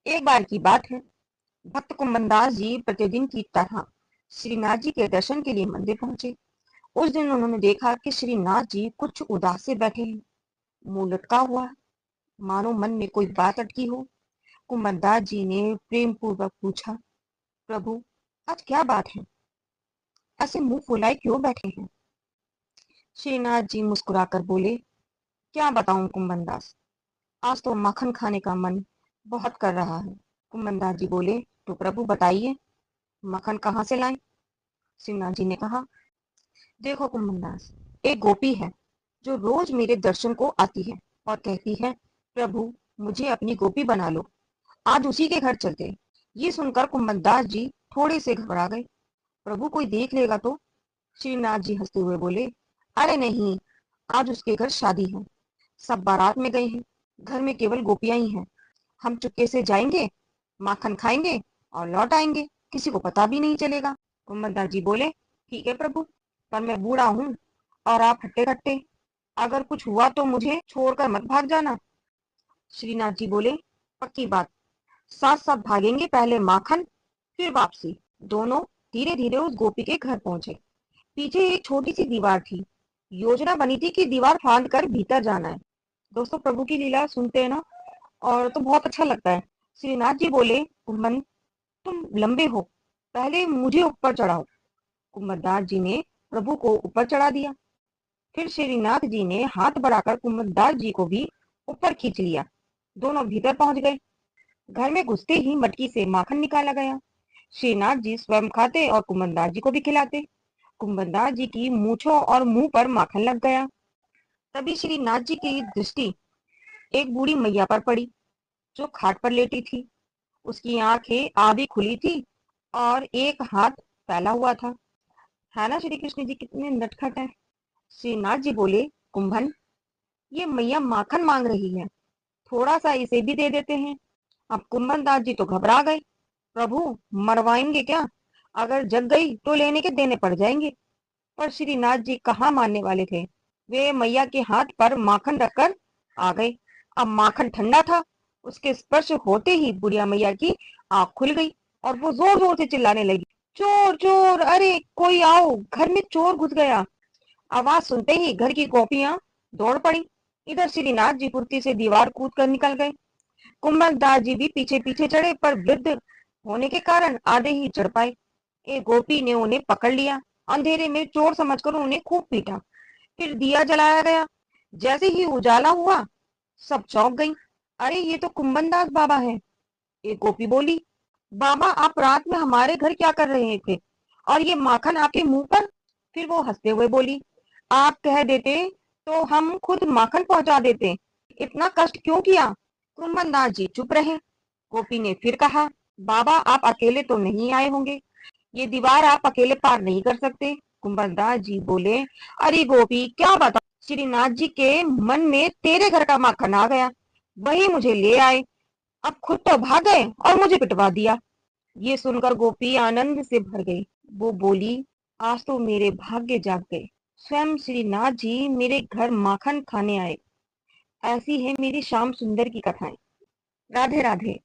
एक बार की बात है, भक्त कुंभनदास जी प्रतिदिन की तरह श्रीनाथ जी के दर्शन के लिए मंदिर पहुंचे। उस दिन उन्होंने देखा कि श्रीनाथ जी कुछ उदास से बैठे हैं, मुंह लटका हुआ है, मानो मन में कोई बात अटकी हो। कुंभनदास जी ने प्रेम पूर्वक पूछा, प्रभु, आज क्या बात है? ऐसे मुंह फुलाए क्यों बैठे हैं? श्रीनाथ जी मुस्कुराकर बोले, क्या बताऊं कुंभनदास, आज तो मक्खन खाने का मन बहुत कर रहा है। कुंभनदास जी बोले, तो प्रभु बताइए, मक्खन कहाँ से लाएं? श्रीनाथ जी ने कहा, देखो कुंभनदास, एक गोपी है जो रोज मेरे दर्शन को आती है और कहती है, प्रभु, मुझे अपनी गोपी बना लो, आज उसी के घर चलते। ये सुनकर कुंभनदास जी थोड़े से घबरा गए। प्रभु, कोई देख लेगा तो? श्रीनाथ जी हंसते हुए बोले, अरे नहीं, आज उसके घर शादी है, सब बारात में गए हैं, घर में केवल गोपियां ही हैं। हम चुपके से जाएंगे, माखन खाएंगे और लौट आएंगे, किसी को पता भी नहीं चलेगा। कुंभनदास जी बोले, ठीक है प्रभु, पर मैं बूढ़ा हूँ और आप हट्टे कट्टे, अगर कुछ हुआ तो मुझे छोड़कर मत भाग जाना। श्रीनाथ जी बोले, पक्की बात, साथ साथ भागेंगे, पहले माखन फिर वापसी। दोनों धीरे धीरे उस गोपी के घर पहुंचे। पीछे एक छोटी सी दीवार थी। योजना बनी थी कि दीवार फांद कर भीतर जाना है। दोस्तों, प्रभु की लीला सुनते हैं ना, और तो बहुत अच्छा लगता है। श्रीनाथ जी बोले, कुंभन, तुम लंबे हो, पहले मुझे ऊपर चढ़ाओ। कुंभदास जी ने प्रभु को ऊपर चढ़ा दिया। फिर श्रीनाथ जी ने हाथ बढ़ाकर कुंभदास जी को भी ऊपर खींच लिया। दोनों भीतर पहुंच गए। घर में घुसते ही मटकी से माखन निकाला गया। श्रीनाथ जी स्वयं खाते और कुंभदास जी को भी खिलाते। कुंभदास जी की मूछों और मुंह पर माखन लग गया। तभी श्रीनाथ जी की दृष्टि एक बूढ़ी मैया पर पड़ी, जो खाट पर लेटी थी। उसकी आंखें आधी खुली थी और एक हाथ फैला हुआ था। है ना श्री कृष्ण जी कितने नटखट है। श्रीनाथ जी बोले, कुंभन, ये मैया माखन मांग रही है, थोड़ा सा इसे भी दे देते हैं। अब कुंभन दास जी तो घबरा गए। प्रभु, मरवाएंगे क्या? अगर जग गई तो लेने के देने पड़ जाएंगे। पर श्रीनाथ जी कहाँ मानने वाले थे। वे मैया के हाथ पर माखन रखकर आ गए। अब माखन ठंडा था। उसके स्पर्श होते ही बुढ़िया मैया की आंख खुल गई और वो जोर जोर से चिल्लाने लगी, चोर चोर, अरे कोई आओ, घर में चोर घुस गया। आवाज सुनते ही घर की गोपियां दौड़ पड़ी। इधर श्रीनाथ जी फुर्ती से दीवार कूद कर निकल गए। कुंभदास जी भी पीछे पीछे चढ़े, पर वृद्ध होने के कारण आधे ही चढ़ पाए। एक गोपी ने उन्हें पकड़ लिया। अंधेरे में चोर समझकर उन्हें खूब पीटा। फिर दिया जलाया गया। जैसे ही उजाला हुआ, सब चौंक गई। अरे, ये तो कुंभनदास बाबा है। एक गोपी बोली, बाबा, आप रात में हमारे घर क्या कर रहे थे, और ये माखन आपके मुंह पर? फिर वो हंसते हुए बोली, आप कह देते तो हम खुद माखन पहुंचा देते, इतना कष्ट क्यों किया? कुंभनदास जी चुप रहे। गोपी ने फिर कहा, बाबा, आप अकेले तो नहीं आए होंगे, ये दीवार आप अकेले पार नहीं कर सकते। कुंभलदास जी बोले, अरे गोपी, क्या बता, श्रीनाथ जी के मन में तेरे घर का माखन आ गया, वही मुझे ले आए। अब खुद तो भाग गए और मुझे पिटवा दिया। ये सुनकर गोपी आनंद से भर गई। वो बोली, आज तो मेरे भाग्य जाग गए, स्वयं श्रीनाथ जी मेरे घर माखन खाने आए। ऐसी है मेरी श्याम सुंदर की कथाएं। राधे राधे।